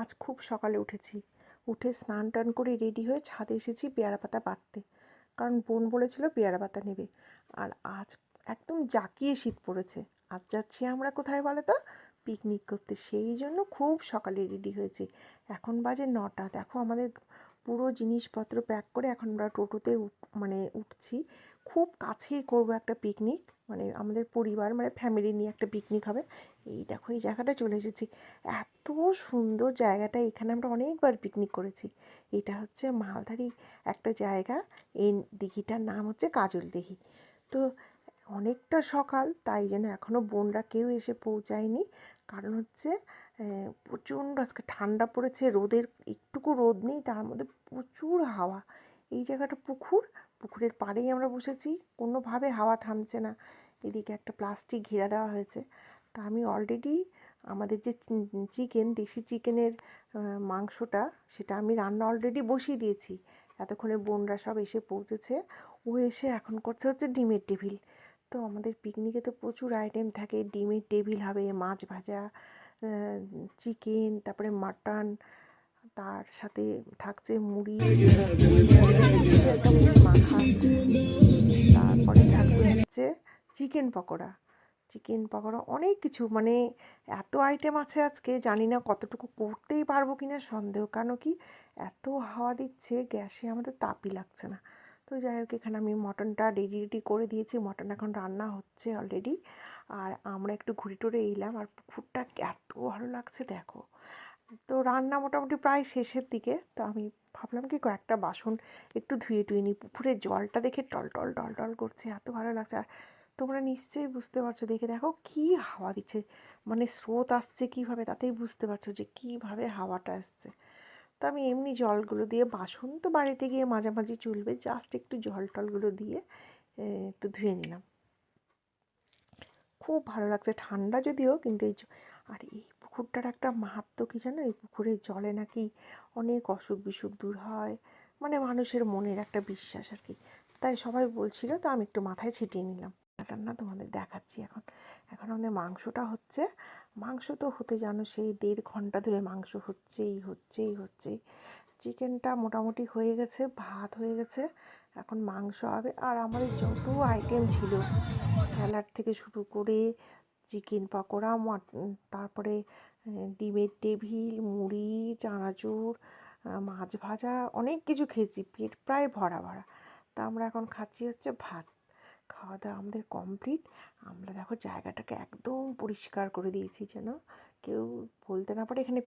আজ খুব সকালে উঠেছি, উঠে স্নান টান করে রেডি হয়ে ছাদে এসেছি পেয়ারা পাতা পাড়তে, কারণ বোন বলেছিল পেয়ারা পাতা নেবে। আর আজ একদম জাঁকিয়ে শীত পড়েছে। আজ যাচ্ছি আমরা কোথায় বলো তো? পিকনিক করতে। সেই জন্য খুব সকালে রেডি হয়েছি। এখন বাজে 9টা। দেখো আমাদের পুরো জিনিসপত্র প্যাক করে এখন আমরা টোটোতে উঠছি। খুব কাছেই করব একটা পিকনিক, মানে আমাদের পরিবার মানে ফ্যামিলি নিয়ে একটা পিকনিক হবে। এই দেখো এই জায়গাটা চলে এসেছি। এত সুন্দর জায়গাটা, এখানে আমরা অনেকবার পিকনিক করেছি। এটা হচ্ছে মালধারী একটা জায়গা। এই দিঘিটার নাম হচ্ছে কাজল দিঘি। তো অনেকটা সকাল, তাই জন্য এখনও বোনরা কেউ এসে পৌঁছায়নি। কারণ হচ্ছে প্রচণ্ড আজকে ঠান্ডা পড়েছে, রোদের একটুকু রোদ নেই, তার মধ্যে প্রচুর হাওয়া। এই জায়গাটা পুকুরের পাড়েই আমরা বসেছি, কোনোভাবে হাওয়া থামছে না। এদিকে একটা প্লাস্টিক ঘেরা দেওয়া হয়েছে। তা আমি অলরেডি আমাদের যে চিকেন, দেশি চিকেনের মাংসটা, সেটা আমি রান্না অলরেডি বসিয়ে দিয়েছি। এতক্ষণে বোনরা সব এসে পৌঁছেছে। ও এসে এখন করছে হচ্ছে ডিমের টেবিল। তো আমাদের পিকনিকে তো প্রচুর আইটেম থাকে। ডিমের টেবিল হবে, মাছ ভাজা, চিকেন, তারপরে মাটন, তার সাথে থাকছে মুড়ি, একটা মুড়ি মাখা, তারপরে থাকবে হচ্ছে চিকেন পকোড়া। অনেক কিছু, মানে এত আইটেম আছে আজকে, জানি না কতটুকু করতেই পারবো কিনা সন্দেহ। কেন কি এত হাওয়া দিচ্ছে, গ্যাসে আমাদের তাপই লাগছে না। তো যাই হোক, এখানে আমি মটনটা রেডি করে দিয়েছি। মটন এখন রান্না হচ্ছে অলরেডি। আর আমরা একটু ঘুরে টুরে এলাম, আর পুকুরটা এত ভালো লাগছে দেখো। তো রান্না মোটামুটি প্রায় শেষের দিকে। তো আমি ভাবলাম কি কয়েকটা বাসন একটু ধুয়ে টুয়ে নিই। পুকুরের জলটা দেখে টল টল টল টল করছে, এত ভালো লাগছে। আর তোমরা নিশ্চয়ই বুঝতে পারছো, দেখে দেখো কি হাওয়া দিচ্ছে, মানে স্রোত আসছে কীভাবে, তাতেই বুঝতে পারছো যে কীভাবে হাওয়াটা আসছে। তো আমি এমনি জলগুলো দিয়ে, বাসন তো বাড়িতে গিয়ে মাঝামাঝি চুলবে, জাস্ট একটু জল টলগুলো দিয়ে একটু ধুয়ে নিলাম। খুব ভালো লাগছে, ঠান্ডা যদিও, কিন্তু আর এই পুকুরটার একটা মাহাত্ম্য কী জানো? এই পুকুরের জলে নাকি অনেক অসুখ বিসুখ দূর হয়, মানে মানুষের মনের একটা বিশ্বাস আর কি। তাই সবাই বলছিল, তো আমি একটু মাথায় ছিটিয়ে নিলাম। রান্না তোমাদের দেখাচ্ছি। এখন এখন আমাদের মাংসটা হচ্ছে। মাংস তো হতে জানো, সেই 1.5 ঘন্টা ধরে মাংস হচ্ছেই। চিকেনটা মোটামুটি হয়ে গেছে, ভাত হয়ে গেছে, এখন মাংস হবে। আর আমাদের যত আইটেম ছিল, স্যালাড থেকে শুরু করে চিকেন পকোড়া, তারপরে ডিমের টেবিল, মুড়ি, চানাচুর, মাছ ভাজা, অনেক কিছু খেয়েছি, পেট প্রায় ভরা ভরা। তা আমরা এখন খাচ্ছি হচ্ছে ভাত। খাওয়া দাওয়া আমাদের কমপ্লিট। আমরা দেখো জায়গাটাকে একদম পরিষ্কার করে দিয়েছি, যেন কেউ বলতে না পারে এখানে